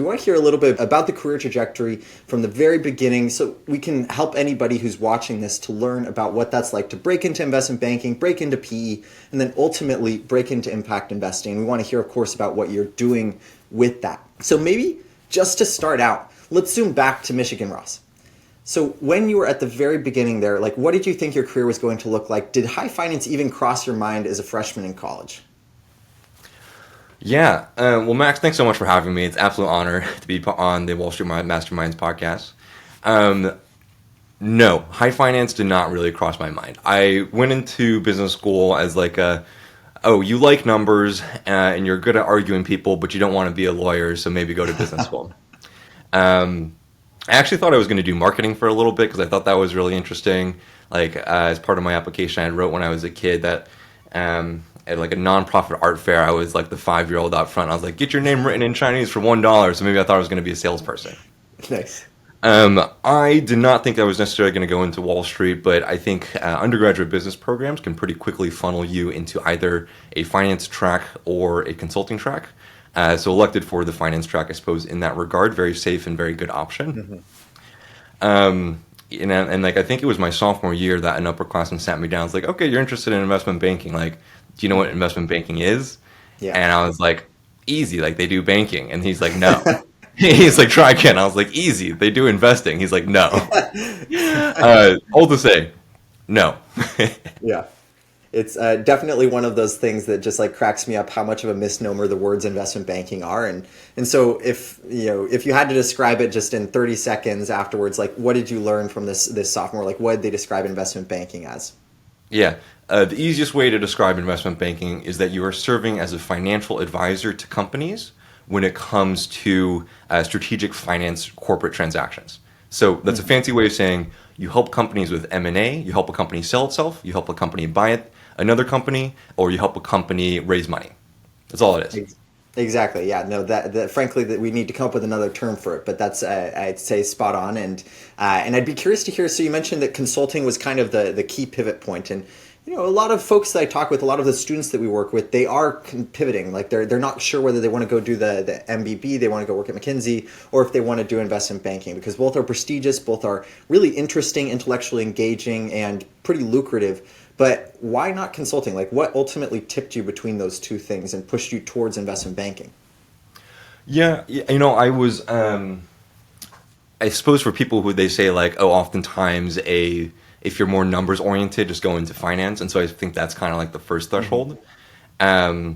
want to hear a little bit about the career trajectory from the very beginning so we can help anybody who's watching this to learn about what that's like to break into investment banking, break into PE, and then ultimately break into impact investing. We want to hear, of course, about what you're doing with that. So maybe just to start out, let's zoom back to Michigan Ross. So when you were at the very beginning there, like what did you think your career was going to look like? Did high finance even cross your mind as a freshman in college? Yeah. Well, Max, thanks so much for having me. It's an absolute honor to be on the Wall Street Masterminds podcast. No, high finance did not really cross my mind. I went into business school as like you like numbers and you're good at arguing people, but you don't want to be a lawyer, so maybe go to business school. I actually thought I was going to do marketing for a little bit because I thought that was really interesting. Like as part of my application, I wrote when I was a kid that at like a nonprofit art fair, I was like the 5-year-old out front. I was like, "Get your name written in Chinese for $1." So maybe I thought I was going to be a salesperson. Nice. I did not think I was necessarily going to go into Wall Street, but I think undergraduate business programs can pretty quickly funnel you into either a finance track or a consulting track. So elected for the finance track, I suppose, in that regard, very safe and very good option. And like I think it was my sophomore year that an upperclassman sat me down. It's like, okay, you're interested in investment banking. Like, do you know what investment banking is? Yeah. And I was like, easy. Like they do banking. And he's like, no. He's like, try again. I was like, easy. They do investing. He's like, no. All to say, no. Yeah. It's definitely one of those things that just like cracks me up how much of a misnomer the words investment banking are. And so if you had to describe it just in 30 seconds afterwards, like what did you learn from this sophomore? Like what did they describe investment banking as? Yeah. The easiest way to describe investment banking is that you are serving as a financial advisor to companies when it comes to strategic finance corporate transactions. So that's a fancy way of saying you help companies with M&A, you help a company sell itself, you help a company buy another company, or you help a company raise money. That's all it is. Exactly. Yeah. No. That frankly, that we need to come up with another term for it. But that's I'd say spot on. And I'd be curious to hear. So you mentioned that consulting was kind of the key pivot point. And a lot of folks that I talk with, a lot of the students that we work with, they are pivoting. Like they're not sure whether they want to go do the MBB, they want to go work at McKinsey, or if they want to do investment banking, because both are prestigious, both are really interesting, intellectually engaging, and pretty lucrative. But why not consulting? Like what ultimately tipped you between those two things and pushed you towards investment banking? Yeah, I was, I suppose for people who they say like, oh, oftentimes if you're more numbers oriented, just go into finance. And so I think that's kind of like the first threshold. I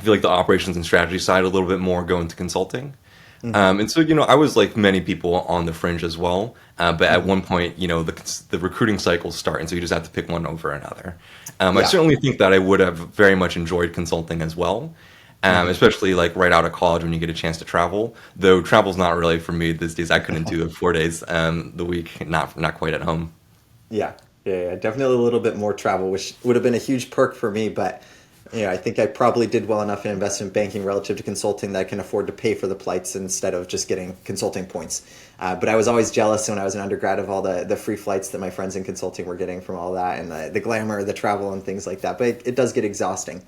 feel like the operations and strategy side a little bit more go into consulting. And so, I was like many people on the fringe as well. But at one point, the recruiting cycles start. And so you just have to pick one over another. I certainly think that I would have very much enjoyed consulting as well. Especially like right out of college when you get a chance to travel. Though travel's not really for me these days. I couldn't do 4 days the week, not quite at home. Yeah, definitely a little bit more travel, which would have been a huge perk for me. But I think I probably did well enough in investment banking relative to consulting that I can afford to pay for the flights instead of just getting consulting points. But I was always jealous when I was an undergrad of all the free flights that my friends in consulting were getting from all that and the glamour, the travel and things like that. But it does get exhausting.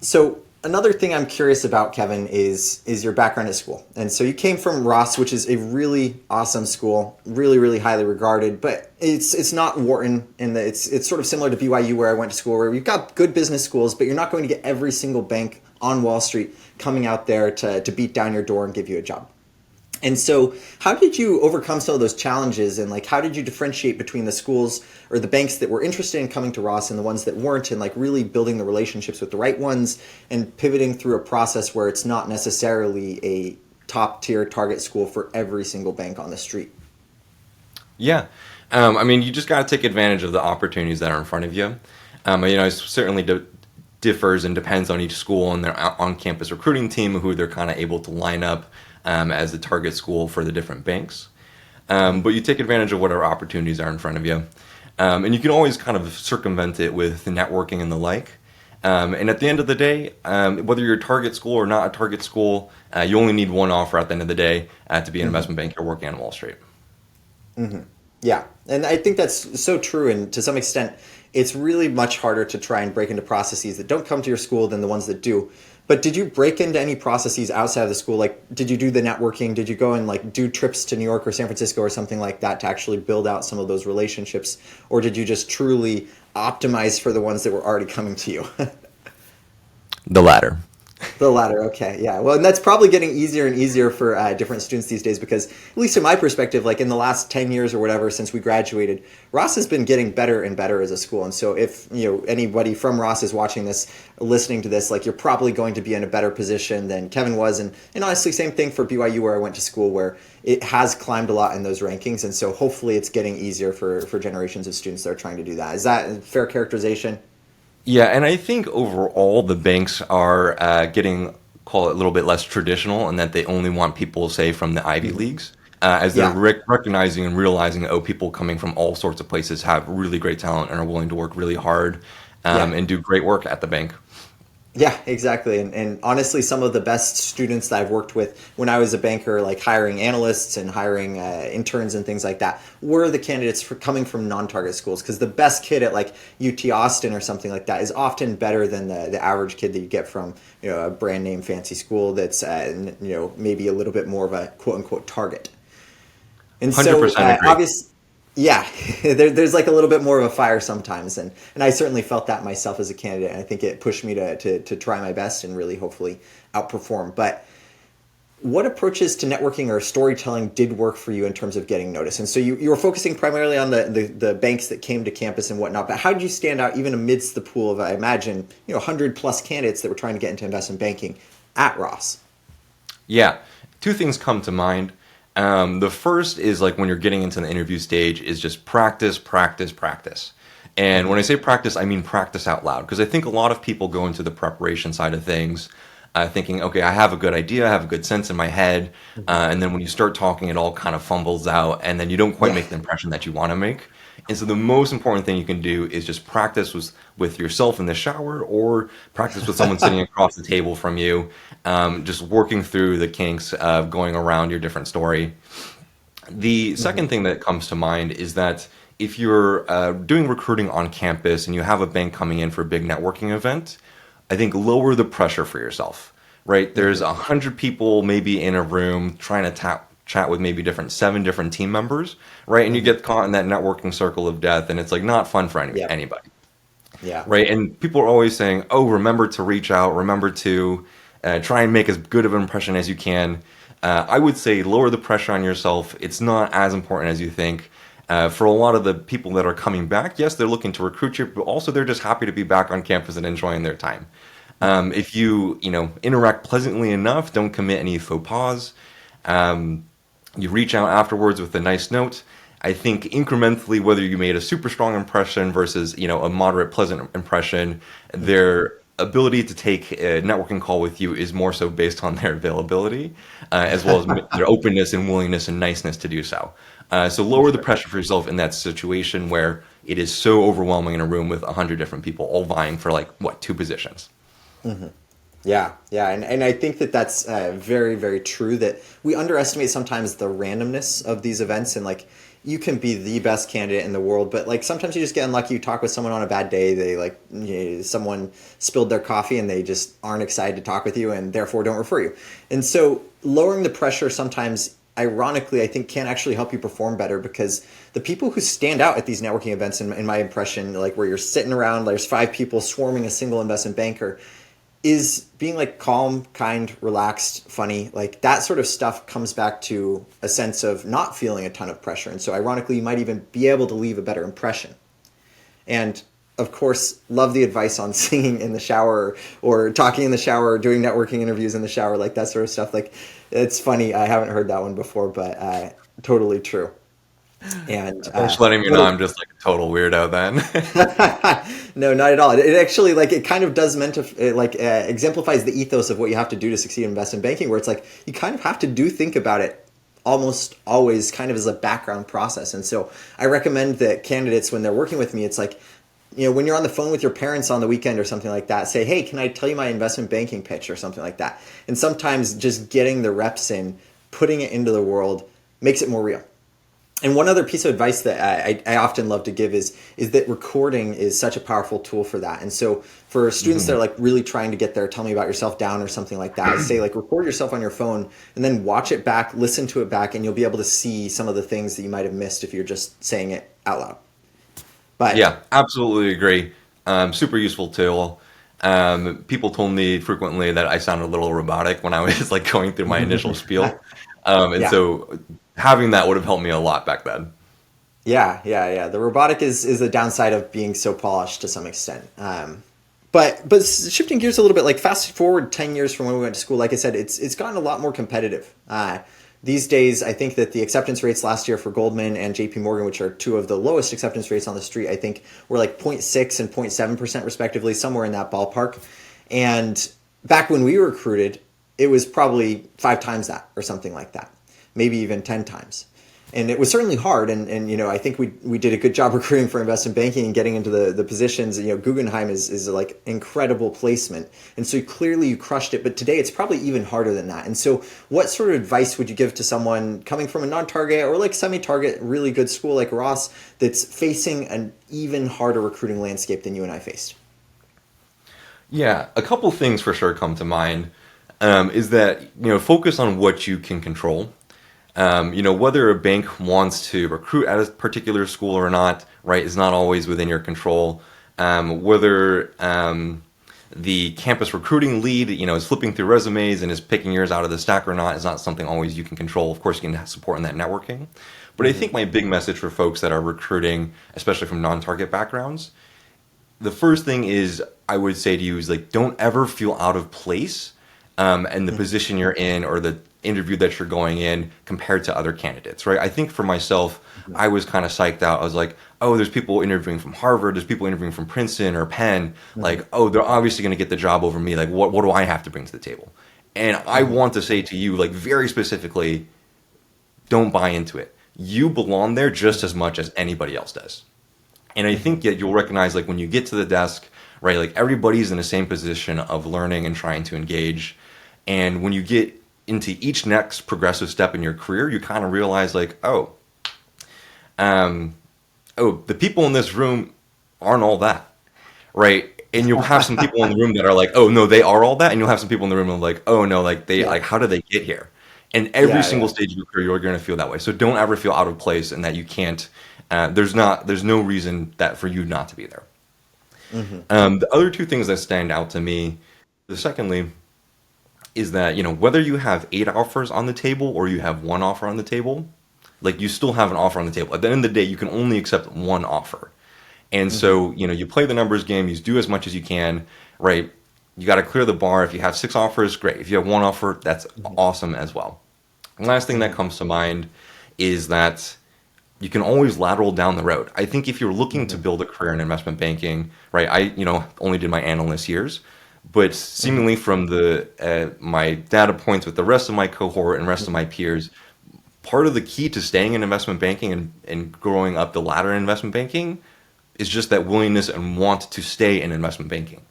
So another thing I'm curious about, Kevin, is your background at school. And so you came from Ross, which is a really awesome school, really, really highly regarded, but it's not Wharton it's sort of similar to BYU where I went to school, where you've got good business schools, but you're not going to get every single bank on Wall Street coming out there to beat down your door and give you a job. And so how did you overcome some of those challenges, and like how did you differentiate between the schools or the banks that were interested in coming to Ross and the ones that weren't, and like really building the relationships with the right ones and pivoting through a process where it's not necessarily a top tier target school for every single bank on the street? Yeah. You just got to take advantage of the opportunities that are in front of you. It certainly differs and depends on each school and their on-campus recruiting team, who they're kind of able to line up as the target school for the different banks. But you take advantage of whatever opportunities are in front of you. And you can always kind of circumvent it with the networking and the like. And at the end of the day, whether you're a target school or not a target school, you only need one offer at the end of the day to be an investment banker working on Wall Street. Yeah, and I think that's so true. And to some extent, it's really much harder to try and break into processes that don't come to your school than the ones that do. But did you break into any processes outside of the school? Like, did you do the networking? Did you go and like do trips to New York or San Francisco or something like that to actually build out some of those relationships? Or did you just truly optimize for the ones that were already coming to you? The latter. The latter, okay, yeah. Well, and that's probably getting easier and easier for different students these days because, at least in my perspective, like in the last 10 years or whatever since we graduated, Ross has been getting better and better as a school. And so if, anybody from Ross is watching this, listening to this, like you're probably going to be in a better position than Kevin was. And honestly, same thing for BYU where I went to school, where it has climbed a lot in those rankings. And so hopefully it's getting easier for generations of students that are trying to do that. Is that a fair characterization? Yeah, and I think overall the banks are getting, call it a little bit less traditional, and that they only want people, say, from the Ivy Leagues, as they're Yeah. recognizing and realizing, oh, people coming from all sorts of places have really great talent and are willing to work really hard Yeah. and do great work at the bank. Yeah, exactly. And honestly, some of the best students that I've worked with when I was a banker, like hiring analysts and hiring interns and things like that, were the candidates coming from non-target schools. Because the best kid at like UT Austin or something like that is often better than the average kid that you get from a brand name fancy school that's maybe a little bit more of a quote unquote target. And so 100% agree. obviously, yeah, there's like a little bit more of a fire sometimes, and I certainly felt that myself as a candidate. And I think it pushed me to try my best and really hopefully outperform. But what approaches to networking or storytelling did work for you in terms of getting noticed? And so you were focusing primarily on the banks that came to campus and whatnot. But how did you stand out even amidst the pool of, I imagine, 100 plus candidates that were trying to get into investment banking at Ross? Yeah, two things come to mind. The first is like when you're getting into the interview stage is just practice, practice, practice. And when I say practice, I mean practice out loud. Because I think a lot of people go into the preparation side of things thinking, okay, I have a good idea, I have a good sense in my head. And then when you start talking, it all kind of fumbles out. And then you don't quite Yeah. make the impression that you want to make. And so the most important thing you can do is just practice with yourself in the shower or practice with someone sitting across the table from you, just working through the kinks of going around your different story. The second thing that comes to mind is that if you're doing recruiting on campus and you have a bank coming in for a big networking event, I think lower the pressure for yourself, right? There's 100 people maybe in a room trying to chat with maybe seven different team members, right? And you get caught in that networking circle of death, and it's like not fun for Yeah. anybody, Yeah. right? And people are always saying, "Oh, remember to reach out, remember to try and make as good of an impression as you can." I would say lower the pressure on yourself. It's not as important as you think. For a lot of the people that are coming back, yes, they're looking to recruit you, but also they're just happy to be back on campus and enjoying their time. If you interact pleasantly enough, don't commit any faux pas. You reach out afterwards with a nice note. I think incrementally, whether you made a super strong impression versus a moderate pleasant impression, their ability to take a networking call with you is more so based on their availability, as well as their openness and willingness and niceness to do so. So lower the pressure for yourself in that situation where it is so overwhelming in a room with 100 different people all vying for two positions. Yeah, yeah, and I think that's very, very true, that we underestimate sometimes the randomness of these events, and like you can be the best candidate in the world, but like sometimes you just get unlucky. You talk with someone on a bad day, they someone spilled their coffee and they just aren't excited to talk with you and therefore don't refer you. And so lowering the pressure sometimes, ironically, I think can actually help you perform better, because the people who stand out at these networking events, in my impression, like where you're sitting around, there's 5 people swarming a single investment banker, is being like calm, kind, relaxed, funny. Like that sort of stuff comes back to a sense of not feeling a ton of pressure. And so ironically, you might even be able to leave a better impression. And of course, love the advice on singing in the shower or talking in the shower or doing networking interviews in the shower, like that sort of stuff. Like it's funny. I haven't heard that one before, but totally true. And Thanks for letting me know I'm just like a total weirdo then. no, not at all. It actually, like, it kind of does exemplifies the ethos of what you have to do to succeed in investment banking, where it's like you kind of have to think about it almost always kind of as a background process. And so I recommend that candidates, when they're working with me, it's like, when you're on the phone with your parents on the weekend or something like that, say, hey, can I tell you my investment banking pitch or something like that? And sometimes just getting the reps in, putting it into the world makes it more real. And one other piece of advice that I often love to give is that recording is such a powerful tool for that. And so for students that are like really trying to get their tell me about yourself down or something like that, I say like record yourself on your phone and then watch it back, listen to it back, and you'll be able to see some of the things that you might have missed if you're just saying it out loud. But Yeah, absolutely agree. Super useful tool. People told me frequently that I sounded a little robotic when I was like going through my initial spiel, and yeah. so having that would have helped me a lot back then. Yeah. The robotic is the downside of being so polished to some extent. But shifting gears a little bit, like fast forward 10 years from when we went to school, like I said, it's gotten a lot more competitive. These days, I think that the acceptance rates last year for Goldman and JP Morgan, which are two of the lowest acceptance rates on the street, I think were like 0.6 and 0.7% respectively, somewhere in that ballpark. And back when we recruited, it was probably 5 times that or something like that, maybe even 10 times. And it was certainly hard. And I think we did a good job recruiting for investment banking and getting into the positions. Guggenheim is like incredible placement. And so clearly you crushed it. But today it's probably even harder than that. And so what sort of advice would you give to someone coming from a non-target or like semi-target, really good school like Ross that's facing an even harder recruiting landscape than you and I faced? Yeah, a couple things for sure come to mind. Is that focus on what you can control. Whether a bank wants to recruit at a particular school or not, right, is not always within your control. Whether the campus recruiting lead, is flipping through resumes and is picking yours out of the stack or not is not something always you can control. Of course, you can have support in that networking. But I think my big message for folks that are recruiting, especially from non-target backgrounds, the first thing is I would say to you is like, don't ever feel out of place in the position you're in or the interview that you're going in compared to other candidates, right? I think for myself, I was kind of psyched out. I was like, oh, there's people interviewing from Harvard, there's people interviewing from Princeton or Penn. Like, oh, they're obviously going to get the job over me. Like, what do I have to bring to the table? And I want to say to you, like, very specifically, don't buy into it. You belong there just as much as anybody else does. And I think that you'll recognize, like, when you get to the desk, right, like, everybody's in the same position of learning and trying to engage. And when you get into each next progressive step in your career, you kind of realize, like, the people in this room aren't all that, right? And you'll have some people in the room that are like, oh, no, they are all that. And you'll have some people in the room that are like, oh, no, like, Yeah. like, how did they get here? And every single Yeah. stage of your career, you're going to feel that way. So don't ever feel out of place and that you can't, there's no reason that for you not to be there. The other two things that stand out to me, secondly, is that, whether you have 8 offers on the table or you have 1 offer on the table, like you still have an offer on the table. At the end of the day, you can only accept 1 offer. And so, you play the numbers game, you do as much as you can, right? You got to clear the bar. If you have 6 offers, great. If you have 1 offer, that's awesome as well. And last thing that comes to mind is that you can always lateral down the road. I think if you're looking to build a career in investment banking, right? I, only did my analyst years, but seemingly from the my data points with the rest of my cohort and rest of my peers, part of the key to staying in investment banking and growing up the ladder in investment banking is just that willingness and want to stay in investment banking.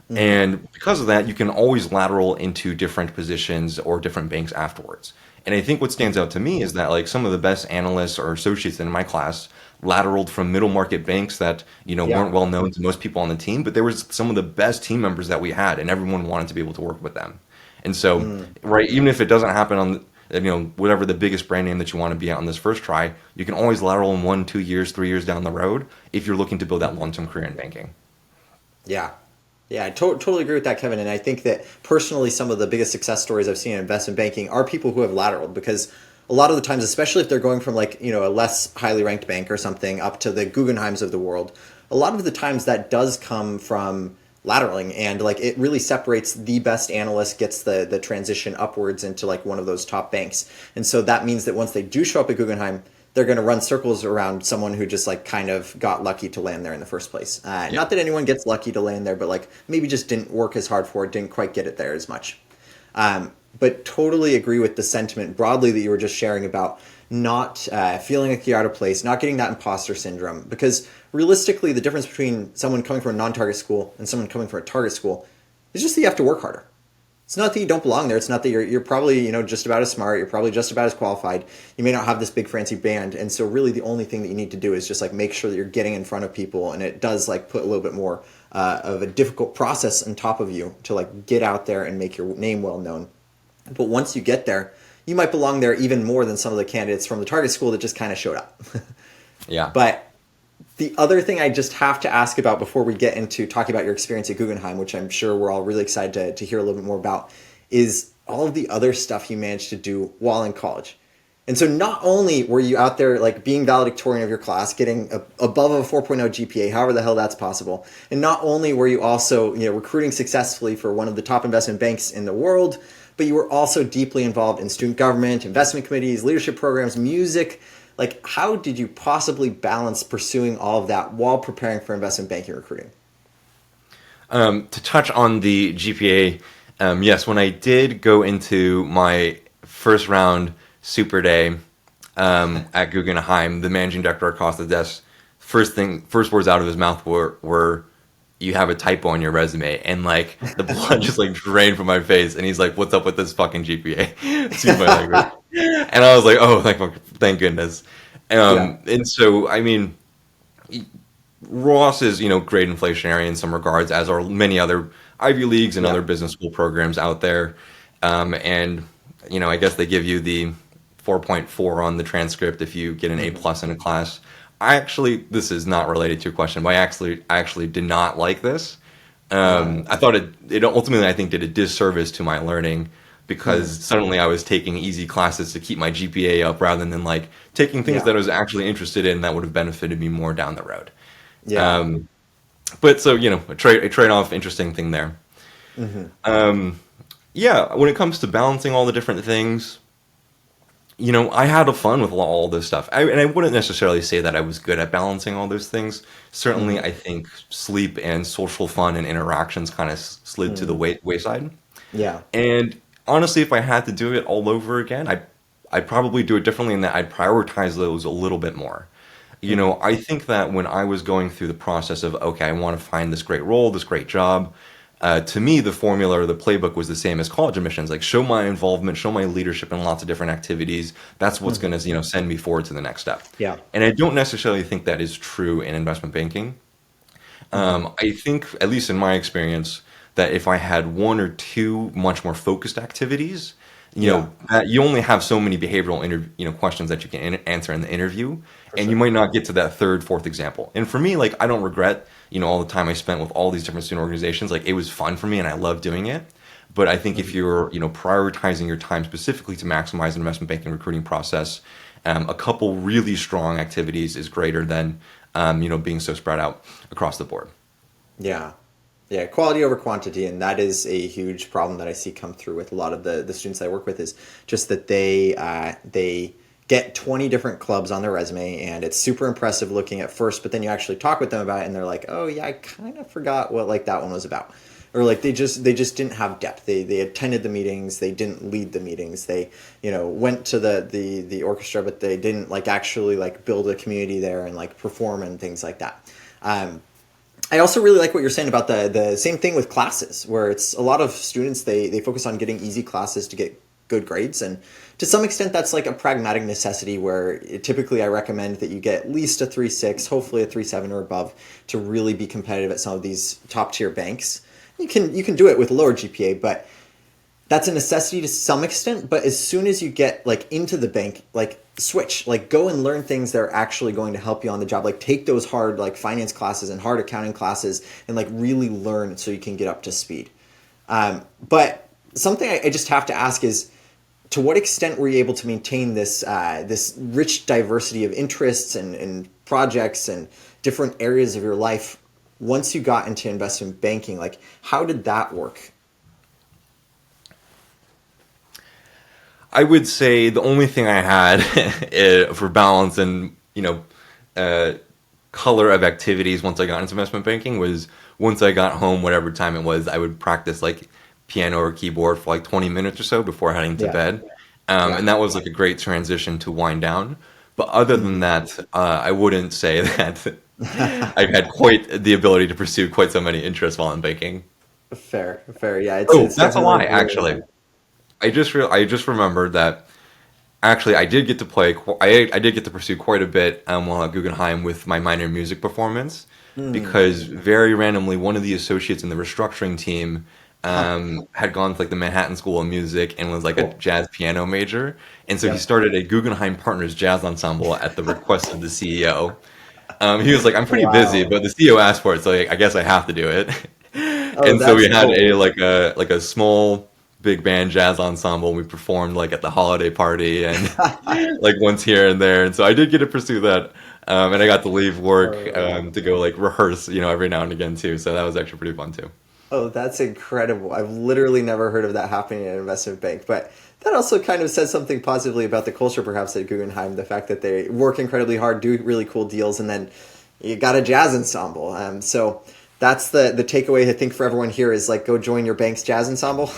And because of that, you can always lateral into different positions or different banks afterwards. And I think what stands out to me is that like some of the best analysts or associates in my class lateraled from middle market banks that, Yeah. weren't well known to most people on the team, but there was some of the best team members that we had and everyone wanted to be able to work with them. And so, right, even if it doesn't happen on, whatever the biggest brand name that you want to be at on this first try, you can always lateral in 1, 2 years, 3 years down the road if you're looking to build that long-term career in banking. Yeah. Yeah, I totally agree with that, Kevin. And I think that personally, some of the biggest success stories I've seen in investment banking are people who have lateraled because a lot of the times, especially if they're going from like, a less highly ranked bank or something up to the Guggenheims of the world, a lot of the times that does come from lateraling and like it really separates the best analyst gets the transition upwards into like one of those top banks. And so that means that once they do show up at Guggenheim, they're going to run circles around someone who just like kind of got lucky to land there in the first place. Yeah. Not that anyone gets lucky to land there, but like maybe just didn't work as hard for it, didn't quite get it there as much. But totally agree with the sentiment broadly that you were just sharing about not feeling like you're out of place, not getting that imposter syndrome. Because realistically, the difference between someone coming from a non-target school and someone coming from a target school is just that you have to work harder. It's not that you don't belong there. It's not that you're probably, just about as smart. You're probably just about as qualified. You may not have this big fancy band, and so really the only thing that you need to do is just like make sure that you're getting in front of people, and it does like put a little bit more of a difficult process on top of you to like get out there and make your name well known. But once you get there, you might belong there even more than some of the candidates from the target school that just kind of showed up. Yeah. But the other thing I just have to ask about before we get into talking about your experience at Guggenheim, which I'm sure we're all really excited to hear a little bit more about, is all of the other stuff you managed to do while in college. And so not only were you out there like being valedictorian of your class, getting above a 4.0 GPA, however the hell that's possible, and not only were you also recruiting successfully for one of the top investment banks in the world, but you were also deeply involved in student government, investment committees, leadership programs, music. Like, how did you possibly balance pursuing all of that while preparing for investment banking recruiting? To touch on the GPA, yes, when I did go into my first round super day at Guggenheim, the managing director across the desk, first words out of his mouth were "You have a typo on your resume," and like the blood just like drained from my face, and he's like, "What's up with this fucking GPA?" Excuse my language. And I was like, "Oh, thank goodness." Yeah. And so, I mean, Ross is, great inflationary in some regards, as are many other Ivy Leagues and Yeah. other business school programs out there. And, I guess they give you the 4.4 on the transcript if you get an A plus in a class. This is not related to your question, but I actually did not like this. I thought it ultimately, I think, did a disservice to my learning because suddenly I was taking easy classes to keep my GPA up rather than like taking things Yeah. that I was actually interested in that would have benefited me more down the road. Yeah. But so, a trade-off, interesting thing there. Yeah, when it comes to balancing all the different things, I had a fun with all this stuff. And I wouldn't necessarily say that I was good at balancing all those things. Certainly, I think sleep and social fun and interactions kind of slid to the wayside. Yeah. And honestly, if I had to do it all over again, I'd probably do it differently in that I'd prioritize those a little bit more. I think that when I was going through the process of, okay, I want to find this great role, this great job, to me, the formula or the playbook was the same as college admissions. Like, show my involvement, show my leadership in lots of different activities. That's what's going to, send me forward to the next step. Yeah. And I don't necessarily think that is true in investment banking. I think, at least in my experience, that if I had one or two much more focused activities, that you only have so many behavioral questions that you can answer in the interview, and you might not get to that third, fourth example. And for me, like, I don't regret, all the time I spent with all these different student organizations. Like, it was fun for me, and I love doing it. But I think if you're, prioritizing your time specifically to maximize an investment banking recruiting process, a couple really strong activities is greater than, being so spread out across the board. Yeah. Yeah, quality over quantity, and that is a huge problem that I see come through with a lot of the students I work with, is just that they get 20 different clubs on their resume, and it's super impressive looking at first, but then you actually talk with them about it, and they're like, oh yeah, I kind of forgot what like that one was about. Or like they just didn't have depth. They attended the meetings, they didn't lead the meetings. They went to the orchestra, but they didn't like actually like build a community there and like perform and things like that. I also really like what you're saying about the same thing with classes, where it's a lot of students, they focus on getting easy classes to get good grades. And to some extent, that's like a pragmatic necessity where typically I recommend that you get at least a 3.6, hopefully a 3.7 or above, to really be competitive at some of these top tier banks. You can do it with a lower GPA, but that's a necessity to some extent. But as soon as you get like into the bank, like switch, like go and learn things that are actually going to help you on the job. Like take those hard like finance classes and hard accounting classes and like really learn so you can get up to speed. But something I just have to ask is, to what extent were you able to maintain this this rich diversity of interests and projects and different areas of your life once you got into investment banking? Like, how did that work? I would say the only thing I had for balance and color of activities once I got into investment banking was, once I got home, whatever time it was, I would practice like piano or keyboard for like 20 minutes or so before heading to bed. And that was like a great transition to wind down. But other than that, I wouldn't say that I've had quite the ability to pursue quite so many interests while in banking. Fair, fair. Yeah, Oh, it's that's a definitely lie, very. actually. I just remembered that actually I did get to play. I did get to pursue quite a bit while at Guggenheim with my minor in music performance, Hmm. because very randomly one of the associates in the restructuring team Huh. had gone to like the Manhattan School of Music and was like a Cool. jazz piano major, and so he Yep. started a Guggenheim Partners jazz ensemble at the request of the CEO. He was like, "I'm pretty busy, Wow. but the CEO asked for it, so I guess I have to do it." Oh, And so we that's had a cool. small big band jazz ensemble. We performed like at the holiday party and like once here and there. And so I did get to pursue that, and I got to leave work Oh. to go like rehearse, every now and again too. So that was actually pretty fun too. Oh, that's incredible. I've literally never heard of that happening in an investment bank, but that also kind of says something positively about the culture, perhaps, at Guggenheim, the fact that they work incredibly hard, do really cool deals, and then you got a jazz ensemble. So that's the takeaway, I think, for everyone here is like go join your bank's jazz ensemble.